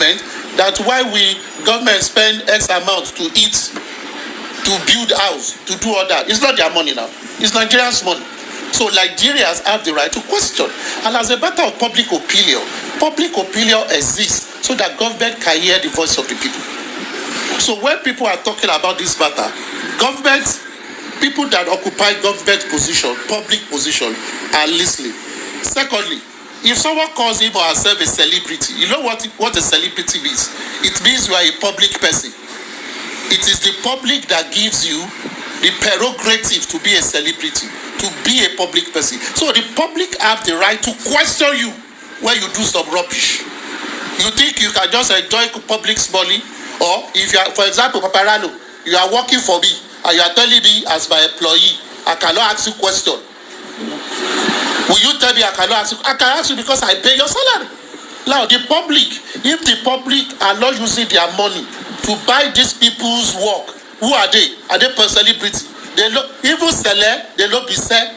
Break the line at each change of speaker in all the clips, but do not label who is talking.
government that why we government spend X amount to eat, to build house, to do all that. It's not their money now. It's Nigerians' money. So Nigerians have the right to question. And as a matter of public opinion exists so that government can hear the voice of the people. So when people are talking about this matter, government, people that occupy government position, public position, are listening. Secondly, if someone calls him or herself a celebrity, you know what a celebrity means? It means you are a public person. It is the public that gives you the prerogative to be a celebrity, to be a public person. So the public have the right to question you when you do some rubbish. You think you can just enjoy public's money? Or if you are, for example, Paparano, you are working for me and you are telling me as my employee, I cannot ask you question. Will you tell me I cannot ask you? I can ask you because I pay your salary. Now, the public, if the public are not using their money to buy these people's work, who are they? Are they per celebrity? They no, even seller, they no be sell.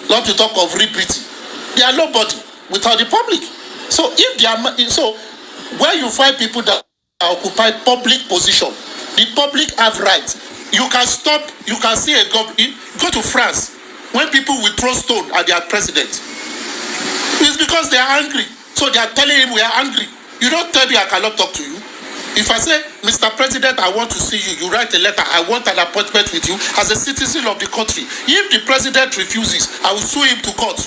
Not to talk of celebrity. They are nobody without the public. So if they are, so where you find people that occupy public position, the public have rights. You can stop, you can see a government, go to France, when people will throw stone at their president. It's because they are angry. So they are telling him we are angry. You don't tell me I cannot talk to you. If I say, Mr. President, I want to see you, you write a letter, I want an appointment with you as a citizen of the country. If the president refuses, I will sue him to court.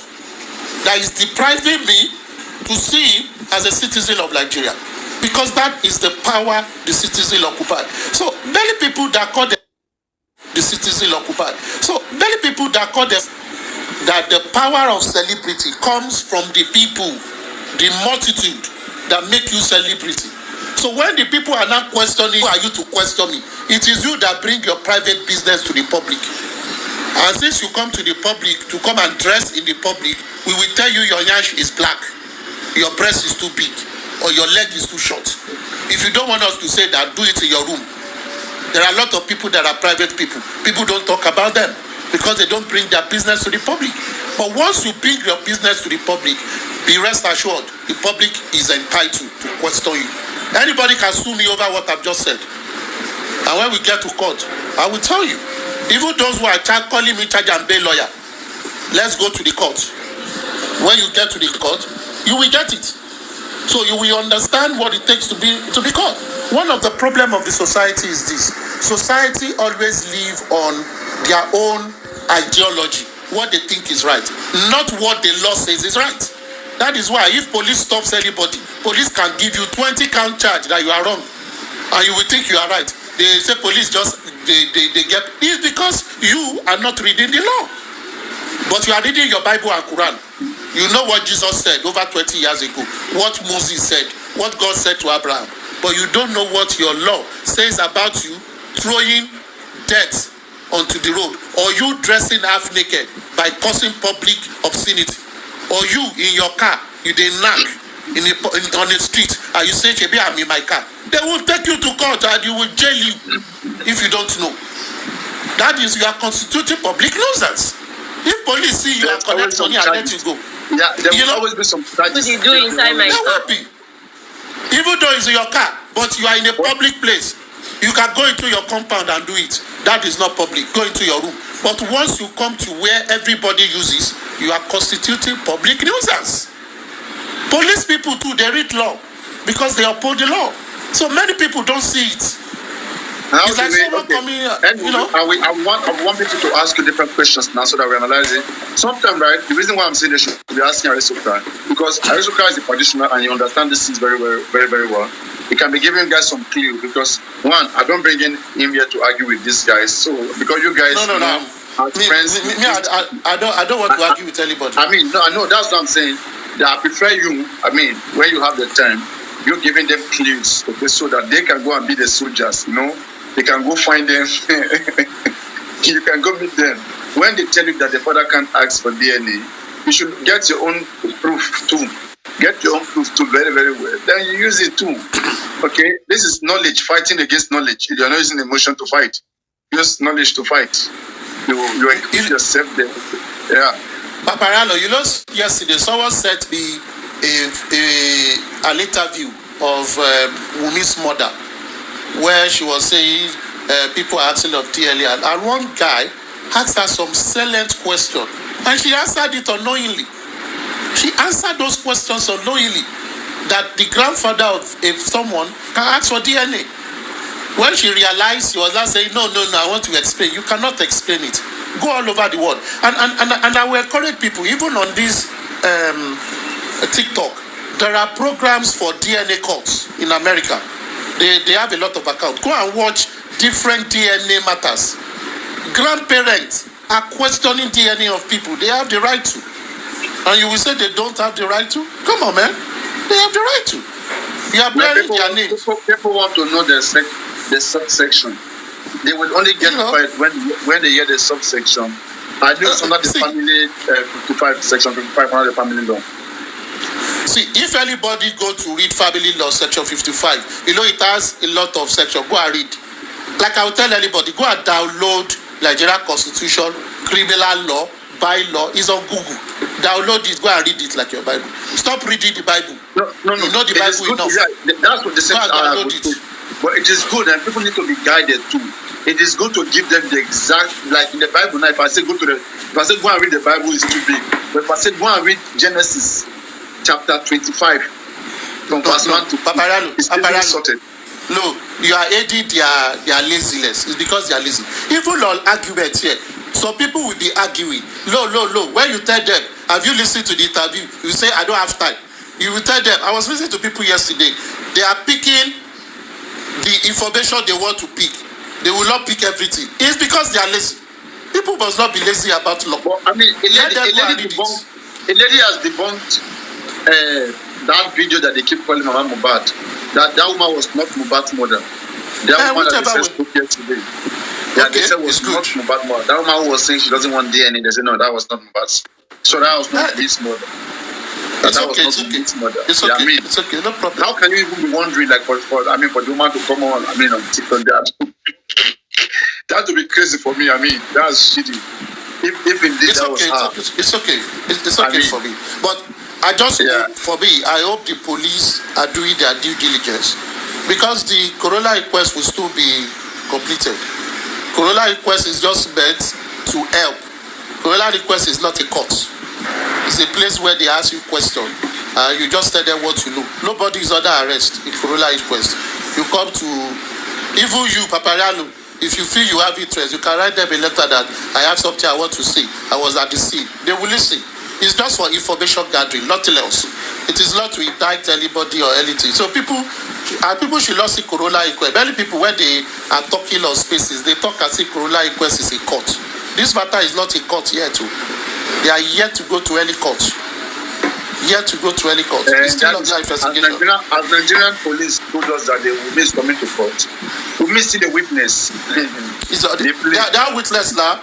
That is depriving me to see him as a citizen of Nigeria. Because that is the power the citizen occupied. So many people that call them the citizen occupied. So many people that call them that the power of celebrity comes from the people, the multitude that make you celebrity. So when the people are not questioning, who are you to question me? It is you that bring your private business to the public. And since you come to the public to come and dress in the public, we will tell you your yash is black, your breast is too big, or your leg is too short. If you don't want us to say that, do it in your room. There are a lot of people that are private people. People don't talk about them because they don't bring their business to the public. But once you bring your business to the public, be rest assured, the public is entitled to question you. Anybody can sue me over what I've just said. And when we get to court, I will tell you. Even those who are calling me charge and bail lawyer, let's go to the court. When you get to the court, you will get it. So you will understand what it takes to be caught. One of the problems of the society is this. Society always live on their own ideology, what they think is right, not what the law says is right. That is why if police stops anybody, police can give you 20 count charge that you are wrong, and you will think you are right. They say police just, they get, it's because you are not reading the law. But you are reading your Bible and Quran. You know what Jesus said over 20 years ago, what Moses said, what God said to Abraham. But you don't know what your law says about you throwing dirt onto the road, or you dressing half naked by causing public obscenity, or you in your car, you dey knack on the street, and you say, "Chebi, I'm in my car." They will take you to court and you will jail you if you don't know. That is, you are constituting public nuisance. If police see you and collect money and let you go,
yeah, there will always be some charges.
What you do inside my car?
Even though it's in your car, but you are in a public place, you can go into your compound and do it. That is not public. Go into your room. But once you come to where everybody uses, you are constituting public nuisance. Police people too, they read law because they uphold the law. So many people don't see it. It's like someone coming, you know.
I want people to ask you different questions now so that we analyze it. Sometimes, right, the reason why I'm saying they should be asking RI0USLY, because RI0USLY is a practitioner and you understand this is very, very, very, very well. It can be giving guys some clue because, one, I don't bring in him here to argue with these guys. So, because you guys
no.
friends.
I don't want to argue with anybody.
I mean, no, I know, that's what I'm saying. That I prefer you, I mean, when you have the time, you're giving them clues, okay, so that they can go and be the soldiers, you know. They can go find them. You can go meet them. When they tell you that the father can't ask for DNA, you should get your own proof too. Get your own proof too very, very well. Then you use it too. Okay? This is knowledge, fighting against knowledge. You're not using emotion to fight. Use knowledge to fight. You equip yourself there. Yeah.
Paparano, you know, yesterday someone sent me an interview of Wunmi's mother, where she was saying people are asking of DNA, and one guy asked her some salient question, and she answered it unknowingly. She answered those questions unknowingly, that the grandfather of someone can ask for DNA. When she realized, she was not saying, no, I want to explain. You cannot explain it. Go all over the world. And I will encourage people, even on this TikTok, there are programs for DNA cults in America. They have a lot of accounts. Go and watch different DNA matters. Grandparents are questioning DNA of people. They have the right to. And you will say they don't have the right to? Come on, man. They have the right to. You are bearing their names.
People want to know the subsection. They will only get quiet when they hear the subsection. I know it's not the family 55 section 55 under the family law.
See, if anybody go to read family law section 55, it has a lot of sections. Go and read. Like I will tell anybody, go and download Nigeria Constitution, criminal law, bylaw. It's on Google. Download it. Go and read it like your Bible. Stop reading the Bible.
No.
You know the Bible enough.
Yeah, that's what the same
download it.
But it is good, and people need to be guided too. It is good to give them the exact, like in the Bible now. If I say go and read the Bible, it's too big. But if I say go and read Genesis chapter 25 from verse 1 to 2, it's really sorted.
No, you are aiding their laziness. It's because they are lazy. Even on arguments here, some people will be arguing. No. When you tell them, have you listened to the interview? You say, I don't have time. You will tell them, I was listening to people yesterday. They are picking the information they want to pick. They will not pick everything. It's because they are lazy. People must not be lazy about law.
Well, I mean, a lady has debunked that video that they keep calling Mama Mohbad. That woman was not Mohbad's mother. That woman that they said spoke yesterday. Yeah, they said was not Mohbad's mother. That woman who was saying she doesn't want DNA. They said no, that was not Mohbad's. So that was not his mother.
It's okay. It's okay. I mean, it's okay. No problem.
How can you even be wondering, like, for the woman to come on? I mean, on TikTok, that would be crazy for me. I mean, that's shitty. If indeed
it's
that
okay,
was
it's okay. It's okay for me. But I just for me, I hope the police are doing their due diligence, because the coroner inquest will still be completed. Coroner inquest is just meant to help. Coroner inquest is not a court. It's a place where they ask you questions. You just tell them what you know. Nobody is under arrest in coroner inquest. You come to, even you, Papariano, if you feel you have interest, you can write them a letter that I have something I want to say. I was at the scene. They will listen. It's just for information gathering, nothing else. It is not to indict anybody or anything. So people should not see coroner inquest. Many people, when they are talking on spaces, they talk as if coroner inquest is a court. This matter is not a court yet too. They are yet to go to any court. Yet to go to any court. It's still under investigation.
As Nigerian police told us that they will miss coming to court, we miss the witness.
They are witness now.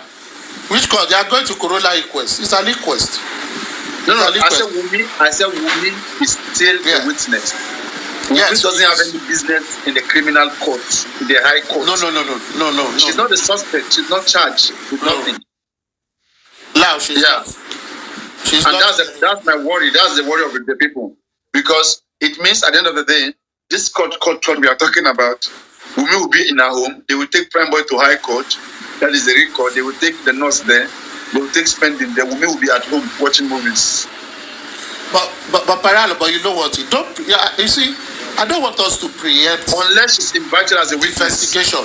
Which court? They are going to coroner inquest. It's an inquest.
No. I said Wunmi is still a witness. Wunmi doesn't have any business in the criminal court, in the high court.
No.
She's not the suspect. She's not charged with nothing.
Now she's not. She's
and
not.
That's my worry. That's the worry of the people, because it means at the end of the day, this court we are talking about, Wunmi will be in her home. They will take Prime Boy to High Court. That is the real court. They will take the nurse there. They will take spending. The Wunmi will be at home watching movies.
But Paralo, but you know what? You see, I don't want us to preempt.
Unless she's invited as a witness.
Investigation.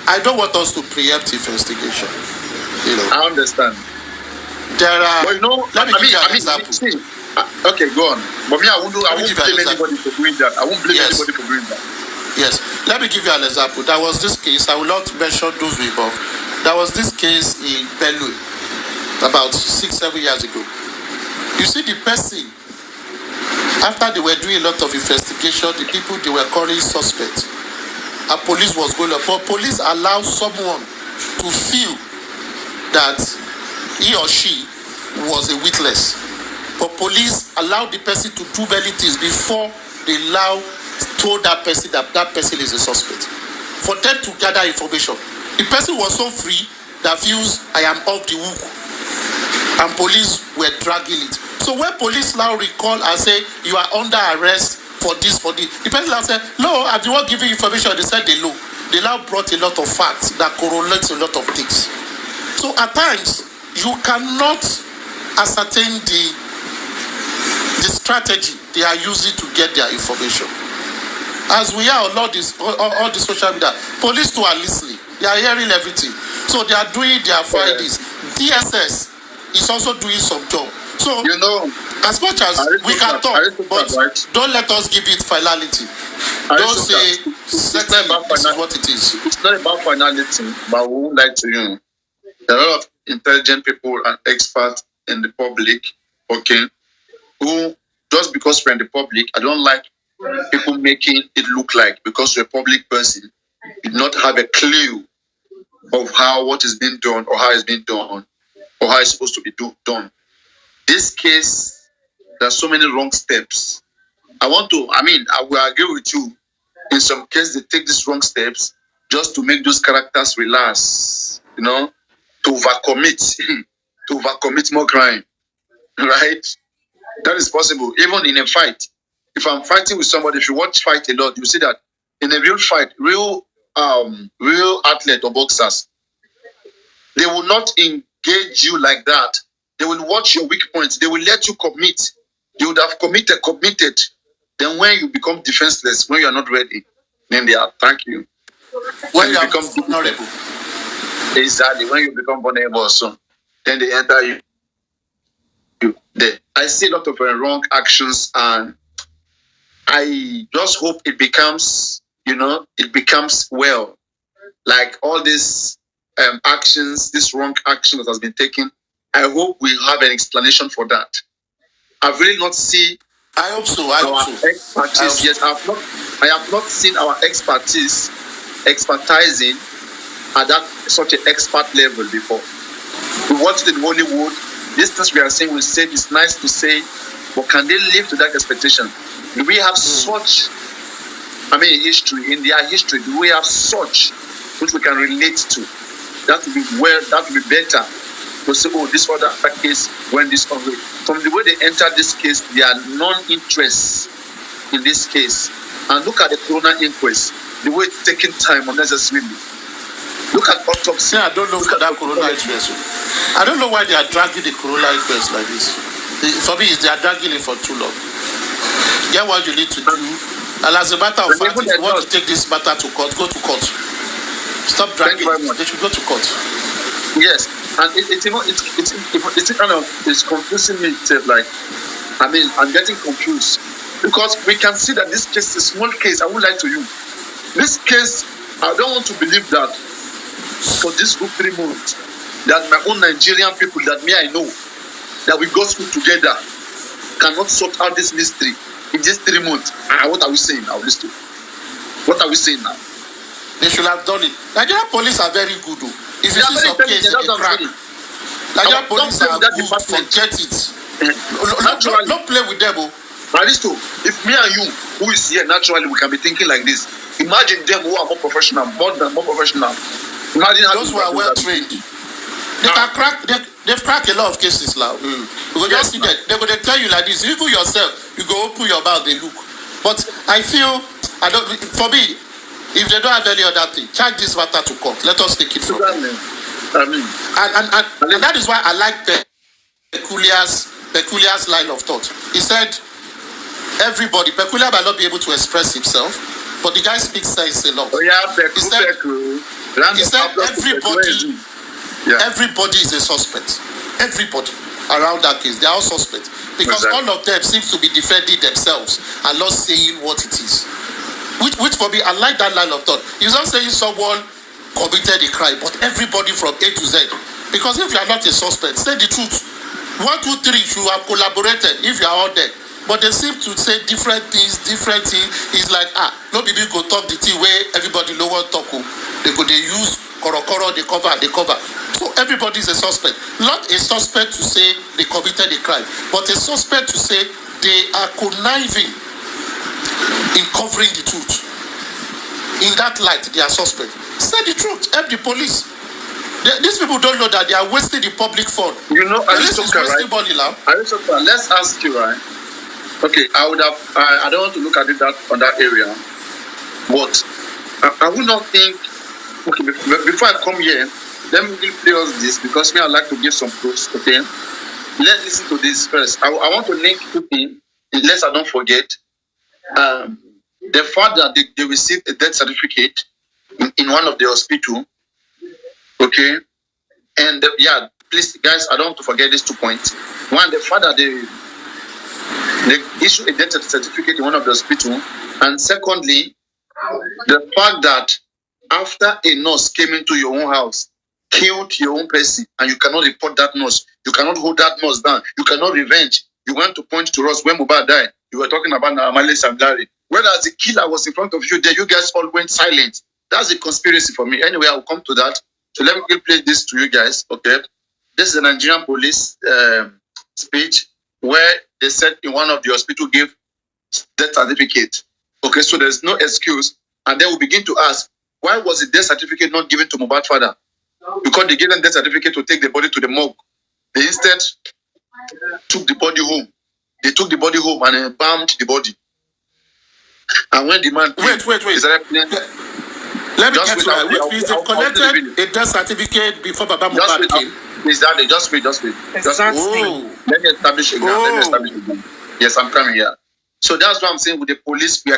I don't want us to preempt investigation. You know.
I understand.
There are.
But you know,
let me give you an example.
Okay, go on. But me, I won't blame anybody for doing that. I won't blame anybody for doing that.
Yes. Let me give you an example. There was this case. I will not mention those involved. There was this case in Benue about 6-7 years ago. You see, the person, after they were doing a lot of investigation, the people they were calling suspects, and police was going up. But police allowed someone to feel that he or she was a witness. But police allowed the person to do many things before they told that person that person is a suspect. For them to gather information. The person was so free that feels I am off the hook. And police were dragging it. So when police now recall and say you are under arrest for this, for this. The person now said, no, I'm the one giving information. They said they know. They now brought a lot of facts that correlates a lot of things. So at times, you cannot ascertain the strategy they are using to get their information. As we are on all the social media, police too are listening. They are hearing everything. So they are doing their findings. DSS is also doing some job. So,
you know,
as much as we can talk, but don't let us give it finality. Don't say this is what it is.
It's not about finality, but we would like to, there are a lot of intelligent people and experts in the public, okay, who, just because we're in the public, I don't like people making it look like because you're a public person, you do not have a clue of what is being done or how it's being done or how it's supposed to be done. This case, there are so many wrong steps. I will agree with you. In some cases, they take these wrong steps just to make those characters relax, to overcommit more crime, right? That is possible. Even in a fight, if I'm fighting with somebody, if you watch fight a lot, you see that in a real fight, real athlete or boxers, they will not engage you like that. They will watch your weak points. They will let you commit. You would have committed. Then when you become defenseless, when you are not ready, then they attack you.
When you become vulnerable.
Exactly. When you become vulnerable, so then they enter you. I see a lot of wrong actions, and I just hope it becomes, well. Like all these actions, this wrong action that has been taken, I hope we have an explanation for that. I've really not seen.
I hope so.
Expertise yet. I have not seen our expertise expertising at such an expert level before. We watched it in Hollywood. These things we are saying, we say it's nice to say, but can they live to that expectation? Do we have such? History in their history. Do we have such which we can relate to? That would be better. To say, this other case when this over. From the way they entered this case, they are non-interest in this case. And look at the corona inquest, the way it's taking time unnecessarily. Look at autopsy.
I don't know that corona inquest. I don't know why they are dragging the corona inquest like this. For me, they are dragging it for too long. Get what you need to do. And as a matter of fact, if you want to take this matter to court, go to court. Stop dragging it. They should go to court.
Yes. And it's confusing me itself. I'm getting confused because we can see that this case is a small case. I would like to you. This case, I don't want to believe that for this good 3 months, that my own Nigerian people that I know, that we go school together, cannot sort out this mystery in just 3 months. What are we saying now? Listen. What are we saying now?
They should have done it. Nigerian police are very good though. If you see some case in the crack, Nigerian police are good, forget it. Don't play with them.
Aristo, if me and you, who is here naturally, we can be thinking like this. Imagine them who are more professional, more professional. Imagine
those who are well trained. They can crack. They've cracked a lot of cases now. You go just see that. They're going to tell you like this. Even yourself, you go open your mouth, they look. But I feel, for me, if they don't have any other thing, charge this matter to court. Let us take it from there. And that is why I like the Peculiar's line of thought. He said, Peculiar might not be able to express himself, but the guy speaks sense a lot. He said everybody is a suspect. Everybody around that case, they are all suspects. Because all of them seems to be defending themselves and not saying what it is. Which for me, I like that line of thought. He's not saying someone committed a crime, but everybody from A to Z. Because if you are not a suspect, say the truth. 1, 2, 3, you have collaborated if you are all there. But they seem to say different things. It's like, no people go talk the thing where everybody no one talk. They use korokoro, they cover. So everybody is a suspect. Not a suspect to say they committed a crime, but a suspect to say they are conniving in covering the truth. In that light, they are suspect. Say the truth. Help the police. These people don't know that they are wasting the public fund.
Aristotle, right?
Money now.
Aristotle, let's ask you, right? Okay, I would have. I don't want to look at it on that area, but I would not think. Okay, before I come here, let me play us this because me I like to give some proofs. Okay, let's listen to this first. I want to link to him, unless I don't forget. The fact that they received a death certificate in one of the hospital. Okay, and yeah, please guys, I don't want to forget these 2 points. One, the fact that they issued a death certificate in one of the hospital, and secondly, the fact that after a nurse came into your own house, killed your own person, and you cannot report that nurse, you cannot hold that nurse down, you cannot revenge. You went to point to us when Mohbad died. You were talking about Amale Samdari. Whereas the killer was in front of you there, you guys all went silent. That's a conspiracy for me. Anyway, I'll come to that. So let me play this to you guys. Okay, this is the Nigerian police speech where they said in one of the hospital gave death certificate. Okay, so there's no excuse, and then we begin to ask, why was the death certificate not given to Mohbad's father? Because they gave them death certificate to take the body to the morgue. They instead took the body home. They took the body home and embalmed the body. And when the man
wait. Let me get to that. Which means they collected a death certificate before Baba Mohbad came.
Exactly. Just wait.
Exactly.
Let me establish again. Yes, I'm coming here. So that's what I'm saying with the police. We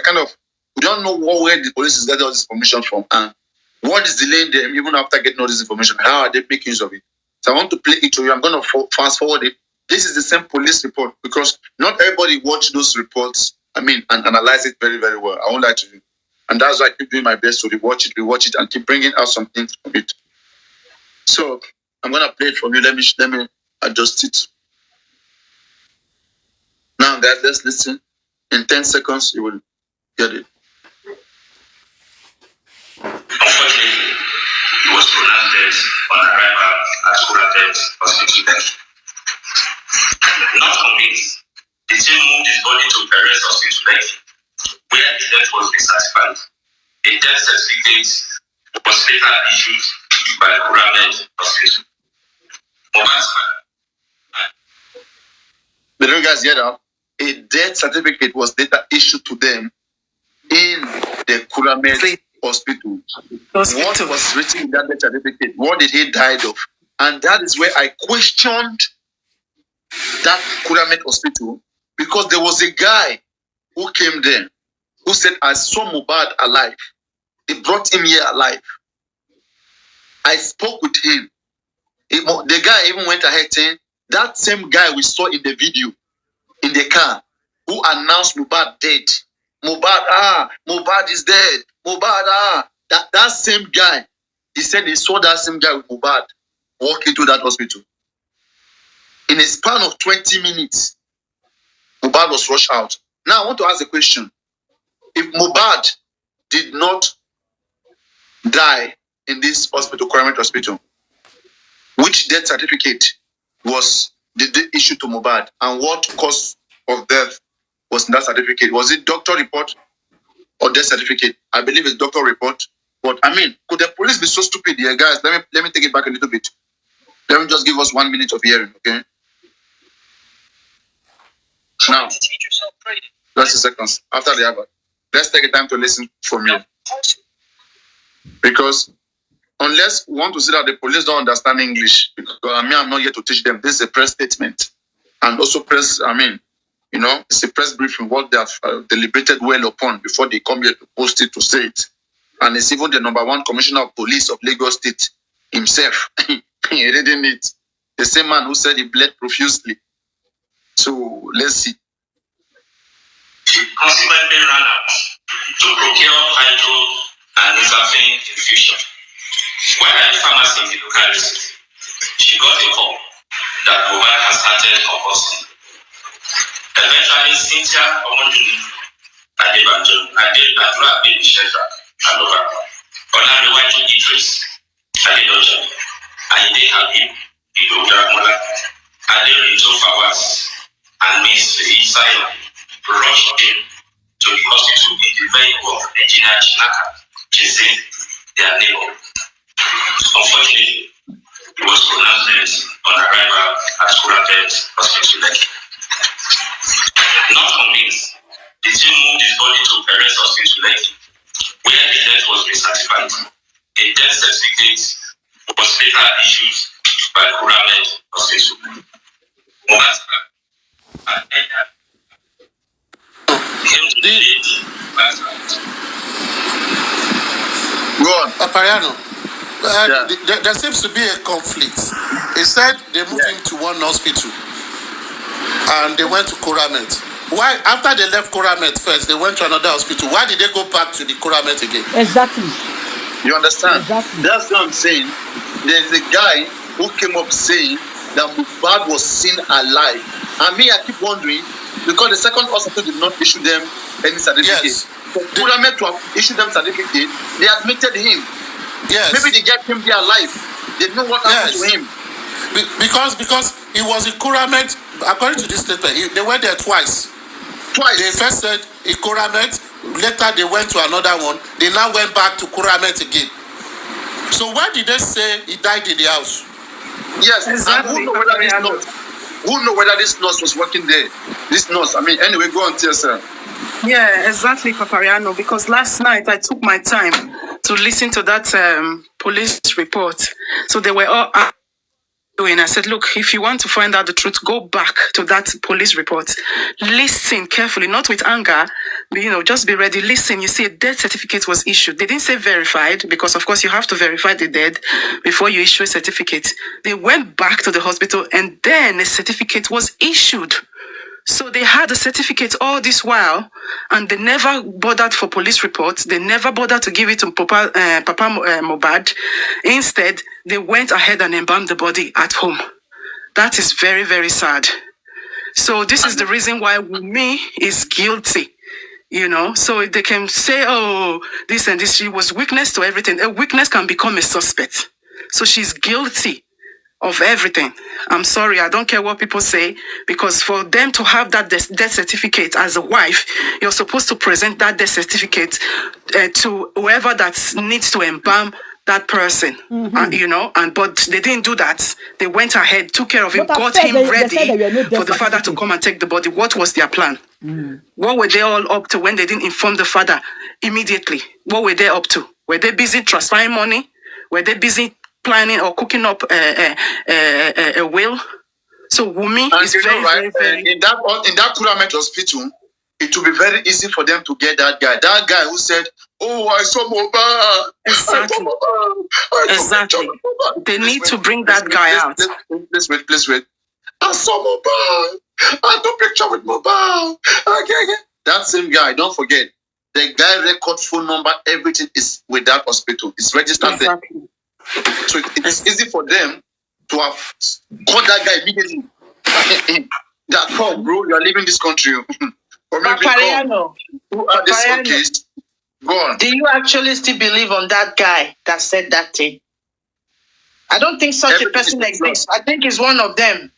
don't know where the police is getting all this information from, and what is delaying them even after getting all this information. How are they making use of it? So I want to play it to you. I'm going to fast forward it. This is the same police report because not everybody watch those reports. And analyze it very, very well. I won't lie to you. And that's why I keep doing my best to rewatch it, and keep bringing out some things from it. So I'm gonna play it for you. Let me adjust it. Now, guys, let's listen. In 10 seconds, you will get it.
Unfortunately, he was pronounced dead on arrival at Wunmi Hospital. Not convinced, the team moved his body to Perez Hospital, where the death was recertified. A death certificate was later issued by Wunmi Hospital.
Did you guys hear that? A death certificate was later issued to them in the Wunmi Hospital. What was written in that death certificate? What did he die of? And that is where I questioned that Wunmi Hospital, because there was a guy who came there who said, I saw Mohbad alive. They brought him here alive. I spoke with him. The guy even went ahead saying, that same guy we saw in the video, in the car, who announced Mohbad dead. Mohbad is dead. That same guy, he said he saw that same guy with Mohbad walk into that hospital. In a span of 20 minutes, Mohbad was rushed out. Now I want to ask a question. If Mohbad did not die in this hospital, Wunmi Hospital, which death certificate was did they issue to Mohbad, and what cause of death was in that certificate? Was it doctor report or death certificate? I believe it's doctor report. But could the police be so stupid here, guys? Let me take it back a little bit. Let me just give us 1 minute of hearing, okay? Now, 30 seconds after the advert. Let's take a time to listen from you. Because unless we want to see that the police don't understand English, because I'm not here to teach them. This is a press statement. And also press, it's a press briefing, what they have deliberated well upon before they come here to post it, to say it. And it's even the #1 commissioner of police of Lagos State himself. He reading it. The same man who said he bled profusely. So let's see.
He consequently ran out to procure hydro and intervene infusion. While at the pharmacy in the locality, she got a call that Mohbad has started convulsing. Eventually, Cynthia Omoduni, Adebanjo, Adebadura Baby Shepherd, Aloba, Olaniwaju Idris, Adedoja, Aide Habib, Idojamola, Aderito Fawaz, and Miss Isaiah rushed in to the hospital in the vehicle of Engineer Chinaka, chasing their neighbor. Unfortunately, he was pronounced dead on arrival at Wunmi Hospital. Not convinced, the team moved his body to Perez Hospital, where the death was recertified. A death certificate was later issued by Kuramed Hospital. Mohbad came to the aid last night.
Go on.
Apariano, there seems to be a conflict. He said they moved him to one hospital and they went to Kuramed. Why, after they left Kuramed first, they went to another hospital? Why did they go back to the Kuramed again?
Exactly.
You understand?
Exactly.
That's what I'm saying. There's a guy who came up saying that Mohbad was seen alive. And me, I keep wondering, because the second hospital did not issue them any certificate.
Yes.
For Kuramed to have issued them certificate, they admitted him.
Yes.
Maybe they get him there alive. They know what happened to him.
Because he was in Kuramed, according to this statement, they went there twice. They first said in Kuramed, later they went to another one. They now went back to Kuramed again. So why did they say he died in the house?
Yes,
Exactly.
and who know whether this nurse was working there? This nurse, I mean, anyway, go on, TSL.
Yeah, exactly, Papariano. Because last night I took my time to listen to that police report. So they were all arguing. I said, look, if you want to find out the truth, go back to that police report. Listen carefully, not with anger, but, just be ready. Listen, you see, a death certificate was issued. They didn't say verified, because of course you have to verify the dead before you issue a certificate. They went back to the hospital and then a certificate was issued. So they had a certificate all this while, and they never bothered for police reports. They never bothered to give it to Papa Mohbad. Instead, they went ahead and embalmed the body at home. That is very, very sad. So this is the reason why Wunmi is guilty. So they can say, oh, this and this, she was witness to everything. A witness can become a suspect. So she's guilty of everything. I'm sorry, I don't care what people say, because for them to have that death certificate as a wife, you're supposed to present that death certificate to whoever that needs to embalm that person, but they didn't do that. They went ahead, took care of him, got him ready for the father to come and take the body. What was their plan? What were they all up to when they didn't inform the father immediately? What were they up to? Were they busy transferring money? Were they busy planning or cooking up a will? So Wunmi is very, very...
In that Kuramed hospital, it will be very easy for them to get that guy. That guy who said, oh, I saw Mohbad.
Exactly. They need to bring that guy out.
Please wait. I saw Mohbad. I took a picture with Mohbad. Okay. That same guy, don't forget, the guy record phone number, everything is with that hospital. It's registered there. So it's easy for them to have called that guy immediately. That call, bro, you are leaving this country. Or maybe
Papariano,
this case. Go on.
Do you actually still believe on that guy that said that thing? I don't think such a person exists. I think he's one of them.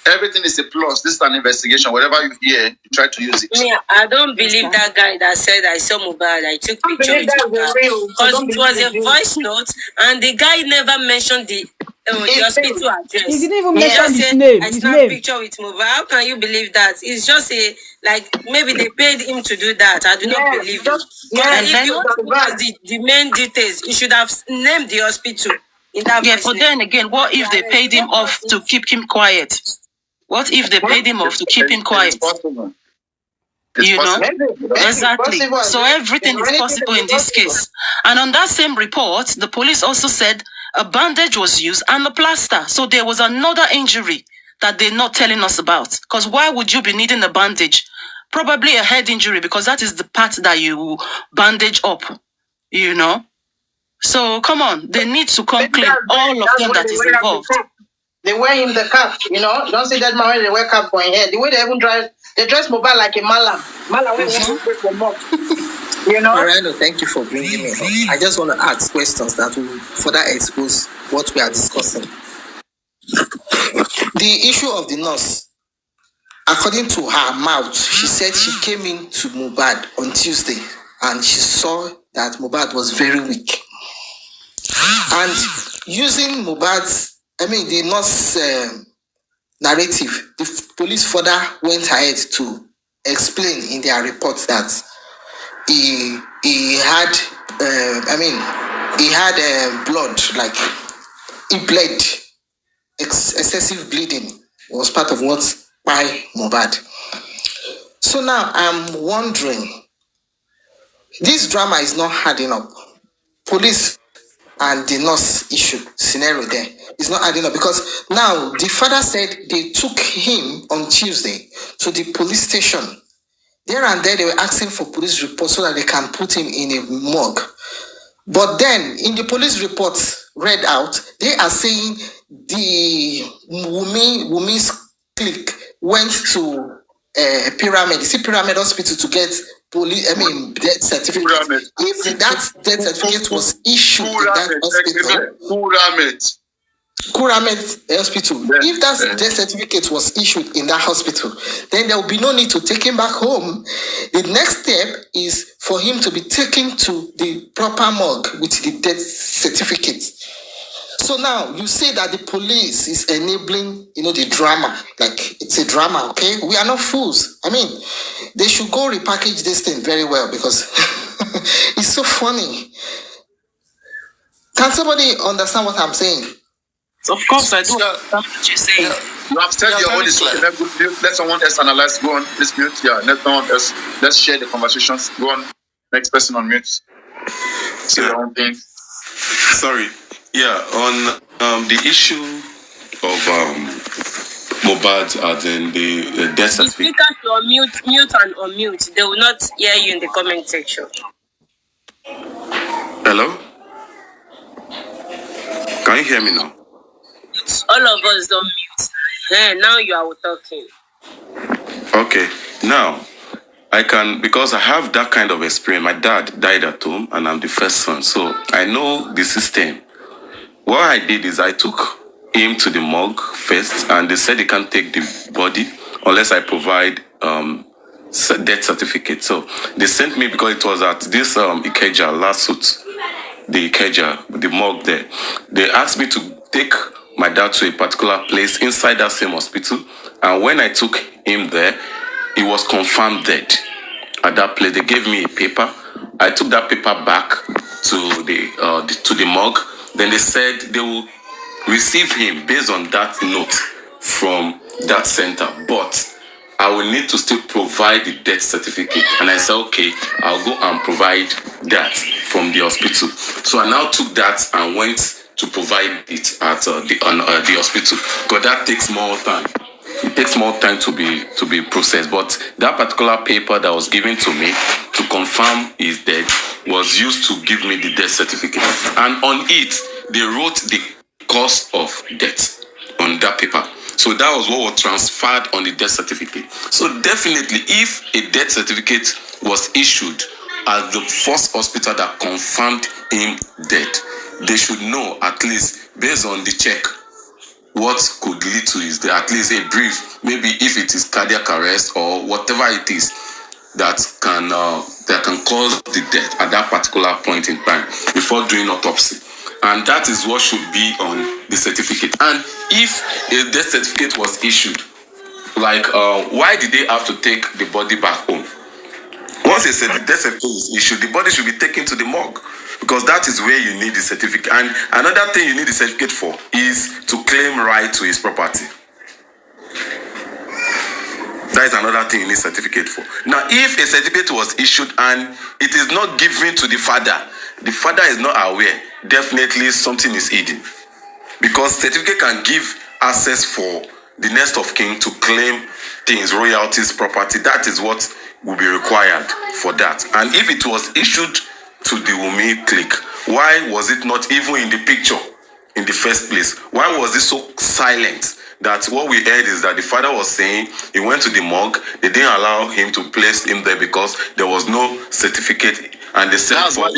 Everything is a plus. This is an investigation. Whatever you hear, you try to use it.
Yeah, I don't believe that guy that said I saw Mohbad. I took picture with Mohbad because it was a voice note, and the guy never mentioned the hospital address.
He didn't even mention his name.
I snapped a picture with Mohbad. How can you believe that? It's just maybe they paid him to do that. I do not believe it. If you want to the main details, you should have named the hospital in that.
Yeah, but then again, what if they paid him off to keep him quiet? What if they paid him off to keep him quiet? Exactly. So everything is possible in this case. And on that same report, the police also said a bandage was used and a plaster. So there was another injury that they're not telling us about. Because why would you be needing a bandage? Probably a head injury, because that is the part that you bandage up, So come on, they need to come clean, all of them that is involved.
They wear him the cap, You don't see that man when they wear cap for his head. The way they even dress Mohbad like a malam. Malam when they break them up.
Mariano, thank you for bringing me up. I just want to ask questions that will further expose what we are discussing. The issue of the nurse, according to her mouth, she said she came in to Mohbad on Tuesday and she saw that Mohbad was very weak. And using the nurse narrative, the police further went ahead to explain in their report that he had, he had blood, like he bled, excessive bleeding was part of what by Mohbad. So now I'm wondering, this drama is not adding up. Police and the nurse issue scenario there is not adding up, because now the father said they took him on Tuesday to the police station. There and there they were asking for police report so that they can put him in a morgue. But then in the police report read out, they are saying the Wunmi's clique went to Pyramid, Pyramid Hospital to get death certificate.
Pyramid.
If that death certificate was issued in that hospital, Kuramed Hospital, if that death certificate was issued in that hospital, then there will be no need to take him back home. The next step is for him to be taken to the proper morgue with the death certificate. So now you say that the police is enabling, the drama. Like, it's a drama, okay? We are not fools. I mean, they should go repackage this thing very well, because it's so funny. Can somebody understand what I'm saying?
Of course, I do understand what you're saying.
You have said your own is okay. Let someone else analyze. Go on, please mute. Yeah, let someone else. Let's share the conversations. Go on. Next person on mute. Say your own thing.
Sorry. Yeah, on the issue of Mohbad as in the death
The
certificate.
speaker should mute and unmute. They will not hear you in the comment section.
Hello? Can you hear me now?
All of us don't mute. Now you are talking.
Okay. Now, I can, because I have that kind of experience. My dad died at home and I'm the first son. So I know the system. What I did is I took him to the morgue first, and they said they can't take the body unless I provide death certificate. So they sent me, because it was at this Ikeja last suit, the Ikeja, the morgue there. They asked me to take my dad to a particular place inside that same hospital, and when I took him there, he was confirmed dead at that place. They gave me a paper. I took that paper back to the morgue. Then they said they will receive him based on that note from that center, but I will need to still provide the death certificate. And I said, okay, I'll go and provide that from the hospital. So I now took that and went to provide it at the hospital, because that takes more time. It takes more time to be processed. But that particular paper that was given to me to confirm his death was used to give me the death certificate. And on it, they wrote the cause of death on that paper. So that was what was transferred on the death certificate. So definitely, if a death certificate was issued at the first hospital that confirmed him dead, they should know, at least based on the check, what could lead to is at least a brief, maybe if it is cardiac arrest or whatever it is that can cause the death at that particular point in time before doing autopsy. And that is what should be on the certificate. And if a death certificate was issued, like why did they have to take the body back home? Once a death certificate is issued, the body should be taken to the morgue, because that is where you need the certificate. And another thing you need the certificate for is to claim right to his property. That is another thing you need certificate for. Now, if a certificate was issued and it is not given to the father is not aware, definitely something is hidden. Because certificate can give access for the next of kin to claim things, royalties, property. That is what will be required for that. And if it was issued to the Wunmi clique, why was it not even in the picture in the first place? Why was it so silent? That what we heard is that the father was saying he went to the morgue, they didn't allow him to place him there because there was no certificate, and they said
That's why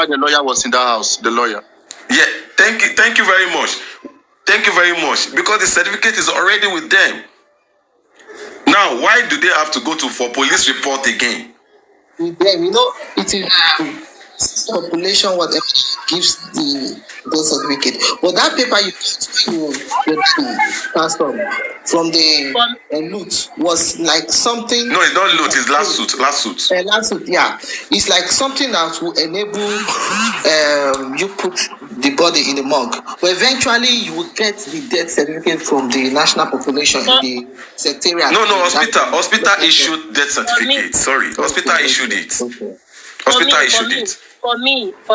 the lawyer was in the house, the lawyer.
Yeah, thank you very much. Thank you very much. Because the certificate is already with them. Now, why do they have to go for police report again?
With them, it is population, whatever, gives the birth certificate. But that paper you pastor from the loot was like something.
No, it's not loot. It's last suit.
Last suit, yeah. It's like something that will enable you put the body in the morgue. But eventually, you will get the death certificate from the national population in the secretariat.
No, hospital issued death certificate. Sorry, hospital issued it.
Okay.
Hospital issued it.
For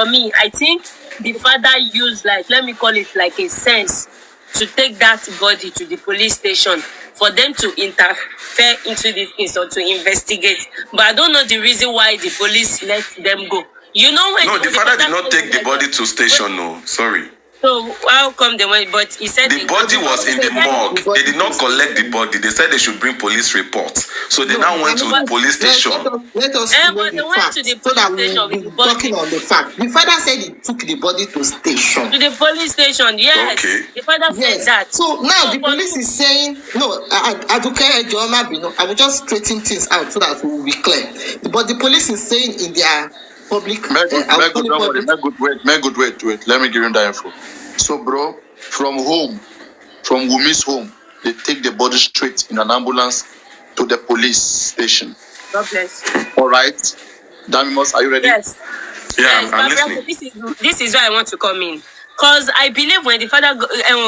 me, I think the father used, like, let me call it like a sense to take that body to the police station for them to interfere into this case or to investigate. But I don't know the reason why the police let them go. You know when?
No, the father did not take the body to station. No, sorry.
So how come they went? But he said
the body was in the morgue. They did not collect the body. They said they should bring police reports. So they now went to the police station.
Let us know the fact, so that we'll be talking on the fact. The father said he took the body to station.
To the police station, yes. Okay. The father said that.
So now the police is saying, no, I will just straighten things out so that we will be clear. But the police is saying in their public...
Wait. Let me give him that info. So, bro, from Wunmi's home, they take the body straight in an ambulance to the police station.
God bless.
All right. Damimus, are you ready?
Yes.
Yeah,
yes,
I'm listening.
This is why I want to come in. Because I believe when the father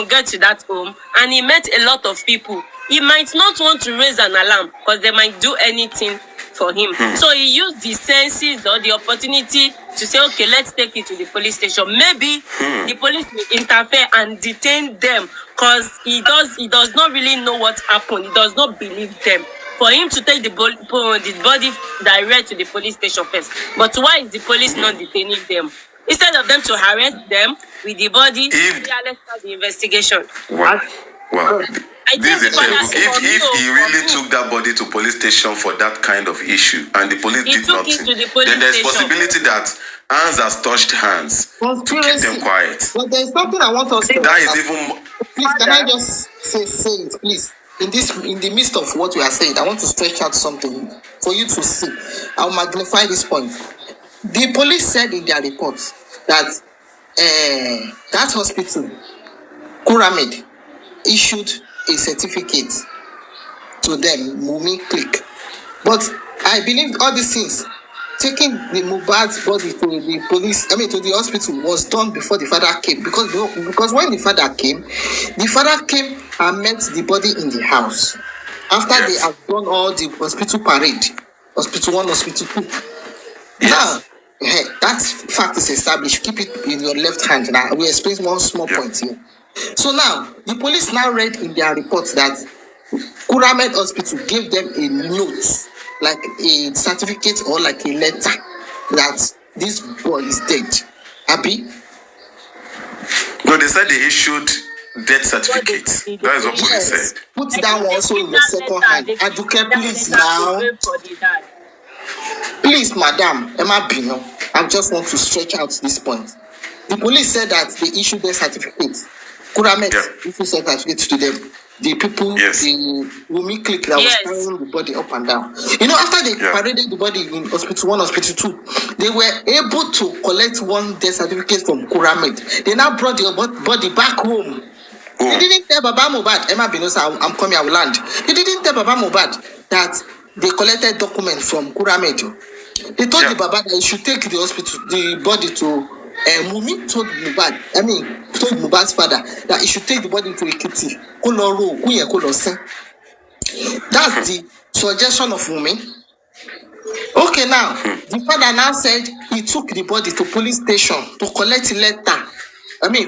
get to that home and he met a lot of people, he might not want to raise an alarm because they might do anything for him. So he used the senses or the opportunity to say, okay, let's take it to the police station. Maybe the police will interfere and detain them because he does not really know what happened. He does not believe them. For him to take the body direct to the police station first. But why is the police not detaining them? Instead of them to harass them with the body, let's start the investigation.
Wow. This is if he really took that body to police station for that kind of issue and the police did nothing, then there's possibility that hands has touched hands to keep them quiet.
But there's something I want us to...
That is even...
Please, can I just say it, please? In the midst of what we are saying, I want to stretch out something for you to see. I'll magnify this point. The police said in their report that that hospital, Kuramed, issued a certificate to them, Wunmi Click. But I believe all these things, taking the Mohbad's body to the police, to the hospital, was done before the father came. Because when the father came and met the body in the house. After they have done all the hospital parade, hospital 1, hospital 2. Now, that fact is established. Keep it in your left hand. Now, we explain one small point here. So now, the police now read in their report that Kuramed Hospital gave them a note, like a certificate or like a letter, that this boy is dead. Abi?
No, they said they issued death certificate. That is what police said.
Put that one also in the second hand. Aduke, please now. Please, madam, Emma Bino, I just want to stretch out this point. The police said that they issued their certificate. Kuramed issued certificate to them. The people, the Wunmi Click that was carrying the body up and down. After they paraded the body in hospital 1, hospital 2, they were able to collect one death certificate from Kuramed. They now brought the body back home. They didn't tell Baba Mohbad, Emma Binosa, I'm coming, I will land. They didn't tell Baba Mohbad that they collected documents from Kuramed. They told the Baba that he should take the body to Wunmi told Mohbad's father that he should take the body to Ekiti. That's the suggestion of Wunmi. Okay, now, the father now said he took the body to police station to collect a letter,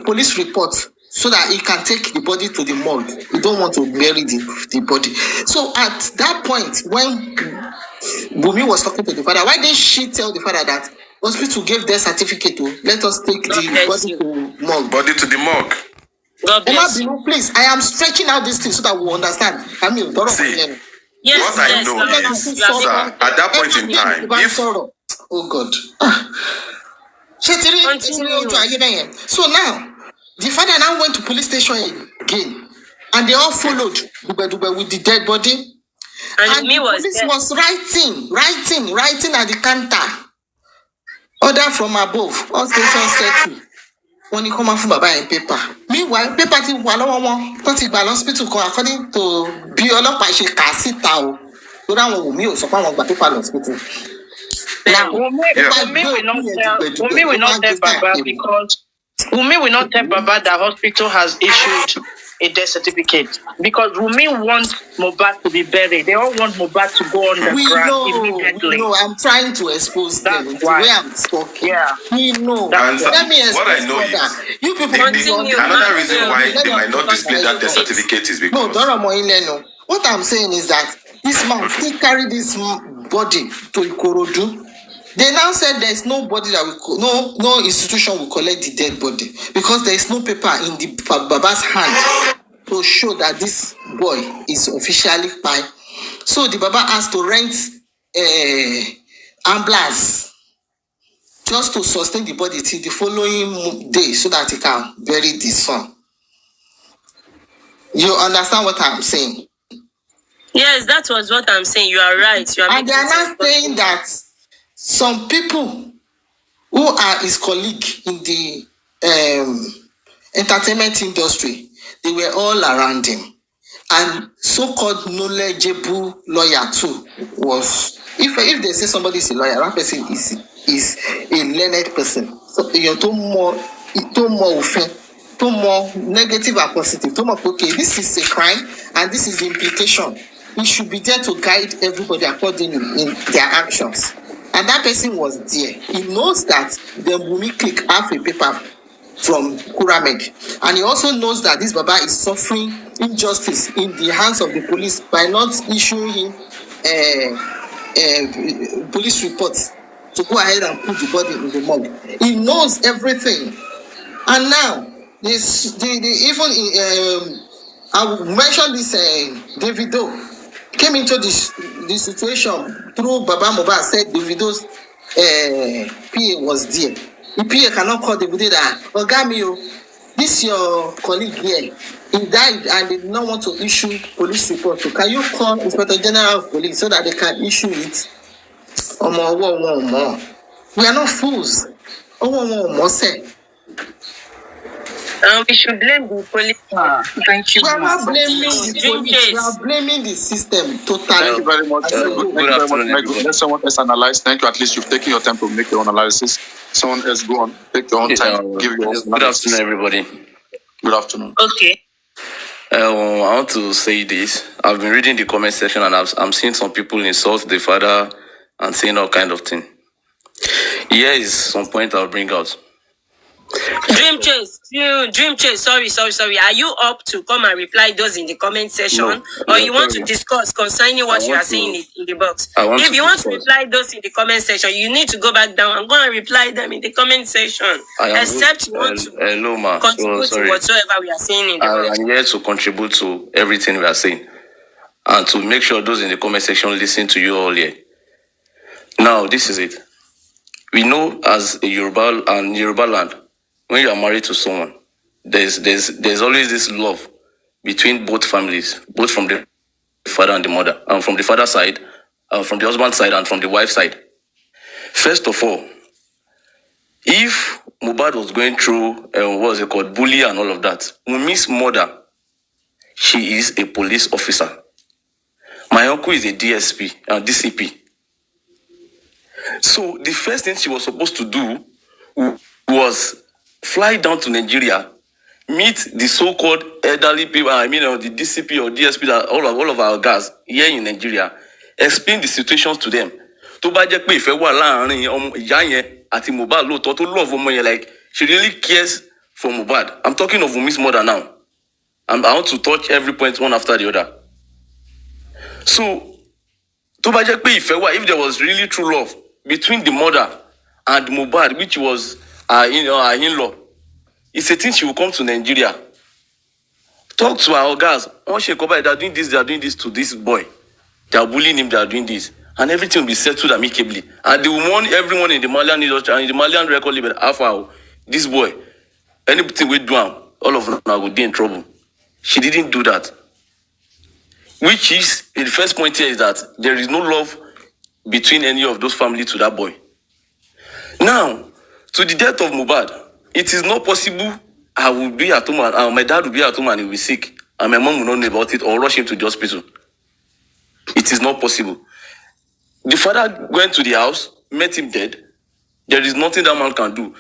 police report, so that he can take the body to the morgue. He don't want to bury the body. So at that point, when Wunmi was talking to the father, why didn't she tell the father that hospital gave their certificate to let us take the body to morgue?
Body to the morgue.
Please, I am stretching out this thing so that we understand.
What I know is, at that point in time,
oh God. So now, the father now went to police station again, and they all followed Dube with the dead body. And the police was writing at the counter. Order from above, hospital settle. When you come out from Baba in paper. Meanwhile, paper ti wà lọ́wọ́ wọn. Tó ti gbà hospital kan according to bí ọlọ́pàá ṣe kà síta o. Lórí àwọn Wunmi ò sọ pé àwọn gba paper hospital.
Now, Wunmi will not tell Baba because Wunmi will not tell Baba that hospital has issued a death certificate because Wunmi wants Mohbad to be buried. They all want Mohbad to go on the ground immediately.
No, I'm trying to expose them. The way I'm talking.
Yeah.
We know.
Let
me
what I know is
you people
another reason why they might not display that death certificate is because
what I'm saying is that this man still carry this body to Ikorodu. They now said there is nobody that no institution will collect the dead body because there is no paper in the Baba's hand to show that this boy is officially fine. So the Baba has to rent ambulance just to sustain the body till the following day so that he can bury the son. You understand what I'm saying?
Yes, that was what I'm saying. You are right.
And they are not saying that some people who are his colleague in the entertainment industry, they were all around him. And so-called knowledgeable lawyer too was, if they say somebody is a lawyer, that person is a learned person. So you're too more negative or positive. Too more, okay, this is a crime and this is the implication. He should be there to guide everybody accordingly in their actions. And that person was there. He knows that the Wunmi clique have a paper from Kuramed. And he also knows that this Baba is suffering injustice in the hands of the police by not issuing him police reports to go ahead and put the body in the morgue. He knows everything. And now, I will mention this Davido came into this situation through Baba Mohbad said Davido's PA was there. The PA cannot call Davido that, Ogamio, this your colleague here. He died and they did not want to issue police report. So can you call Inspector General of Police so that they can issue it? We are not fools.
We should blame the police. Thank you.
We are not blaming the police. We are blaming the system totally.
Thank you very much. Good afternoon. Let someone else analyze. Thank you. At least you've taken your time to make your own analysis. Someone else go on. Take your own time. Give your own analysis.
Good afternoon, everybody.
Good afternoon.
Okay.
I want to say this. I've been reading the comment section and I'm seeing some people insult the father and saying all kind of things. Here is some point I'll bring out.
Dream Chase, sorry. Are you up to come and reply those in the comment section? Or you want to discuss concerning what you are saying in the box? If you want to reply those in the comment section, you need to go back down and go and reply them in the comment section. Except you want to contribute to whatsoever we are saying in the box.
I'm here to contribute to everything we are saying. And to make sure those in the comment section listen to you all here. Now, this is it. We know as a Yoruba land, when you are married to someone, there's always this love between both families, both from the father and the mother, and from the father's side, from the husband's side, and from the wife's side. First of all, if Mohbad was going through bully and all of that, Wunmi's mother, she is a police officer. My uncle is a DSP and DCP. So the first thing she was supposed to do was fly down to Nigeria, meet the so-called elderly people, the DCP or DSP, that all of our guys here in Nigeria, explain the situations to them. To bá jẹ́ pé ìfẹ́ wà láàrin ìyá yẹn àti Mohbad lóòótọ́ tó love ọmọ yẹn, like she really cares for Mohbad. I'm talking of Wunmi's mother now. And I want to touch every point one after the other. So, to bá jẹ́ pé ìfẹ́ wà, if there was really true love between the mother and Mohbad, which was her in-law, it's a thing she will come to Nigeria. Talk to our guys. They are doing this to this boy. They are bullying him, they are doing this. And everything will be settled amicably. And they will warn everyone in the Malian industry and in the Malian record label, after this boy, anything we do, all of them will be in trouble. She didn't do that. Which is, the first point here is that there is no love between any of those families to that boy. Now, to the death of Mohbad, it is not possible I will be at home and my dad will be at home and he will be sick and my mom will not know about it or rush him to the hospital. It is not possible. The father went to the house, met him dead. There is nothing that man can do.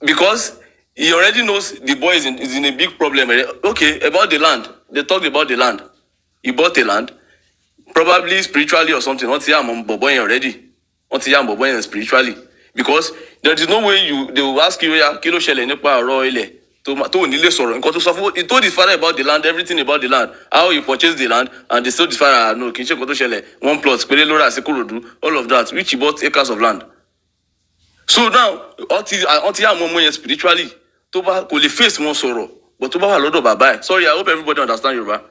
Because he already knows the boy is in a big problem. Okay, about the land. They talked about the land. He bought the land, probably spiritually or something. Not already. Not spiritually. Because there is no way they will ask you, Kilo Shele Nepa Royle. He told his father about the land, everything about the land, how he purchased the land, and they told his father, no, one plot, all of that, which he bought acres of land. So now, until spiritually, Toba could face one sorrow, but Toba a lot of bye. Sorry, I hope everybody understands Yoruba.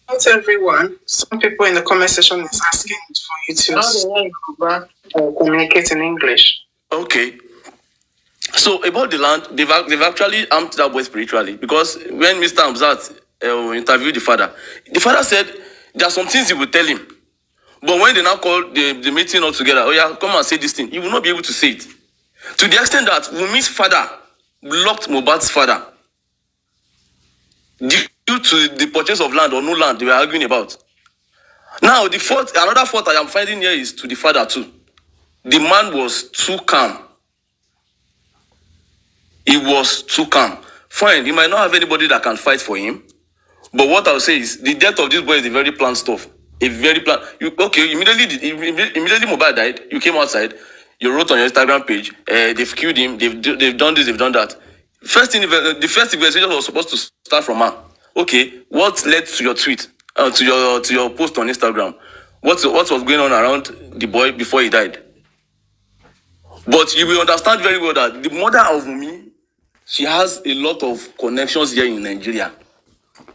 Not everyone. Some people in the comment section is asking for you to communicate in English.
Okay. So about the land, they've actually armed that boy spiritually because when Mr. Amzat interviewed the father said there are some things he will tell him. But when they now call the meeting all together, oh yeah, come and say this thing, he will not be able to say it. To the extent that Wunmi's father blocked Mohbad's father due to the purchase of land or no land they were arguing about. Now, another fault I am finding here is to the father too. The man was too calm. He was too calm. Fine, he might not have anybody that can fight for him. But what I'll say is the death of this boy is a very planned stuff. A very planned. Immediately Mohbad died, you came outside, you wrote on your Instagram page, they've killed him, they've done this, they've done that. The first investigation was supposed to start from her. Okay, what led to your tweet, to your post on Instagram? What was going on around the boy before he died? But you will understand very well that the mother of Wunmi, she has a lot of connections here in Nigeria.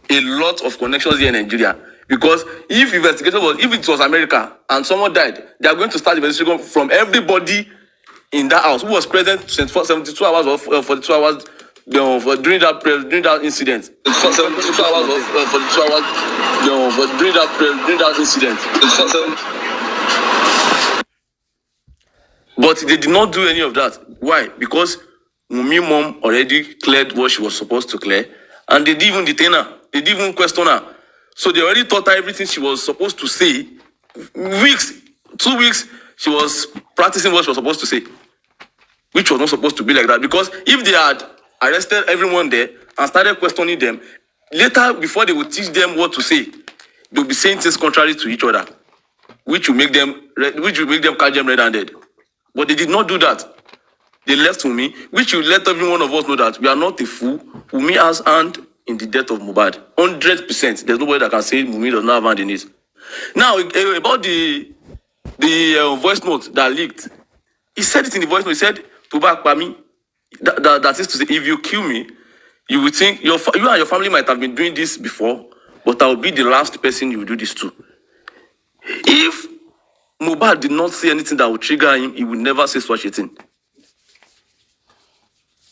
A lot of connections here in Nigeria. Because if it was America and someone died, they are going to start investigation from everybody in that house who was present 72 hours or 42 hours during that incident. 72 hours or 42 hours during that incident. But they did not do any of that. Why? Because Wunmi mom already cleared what she was supposed to clear, and they didn't even detain her. They didn't even question her. So they already taught her everything she was supposed to say. 2 weeks, she was practicing what she was supposed to say, which was not supposed to be like that. Because if they had arrested everyone there and started questioning them, later, before they would teach them what to say, they would be saying things contrary to each other, which will make them catch them red-handed. But they did not do that. They left Wunmi, which will let every one of us know that we are not a fool. Wunmi has hand in the death of Mohbad. 100%. There's nobody that can say Wunmi does not have hand in it. Now, about the voice note that leaked, he said it in the voice note. He said, "Tuba Pami." That is to say, if you kill me, you would think you and your family might have been doing this before, but I will be the last person you will do this to. If Mohbad did not say anything that would trigger him, he would never say such a thing.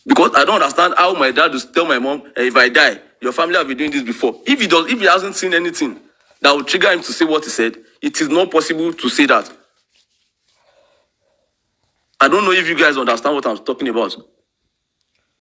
Because I don't understand how my dad would tell my mom, if I die, your family have been doing this before. If he hasn't seen anything that would trigger him to say what he said, it is not possible to say that. I don't know if you guys understand what I'm talking about.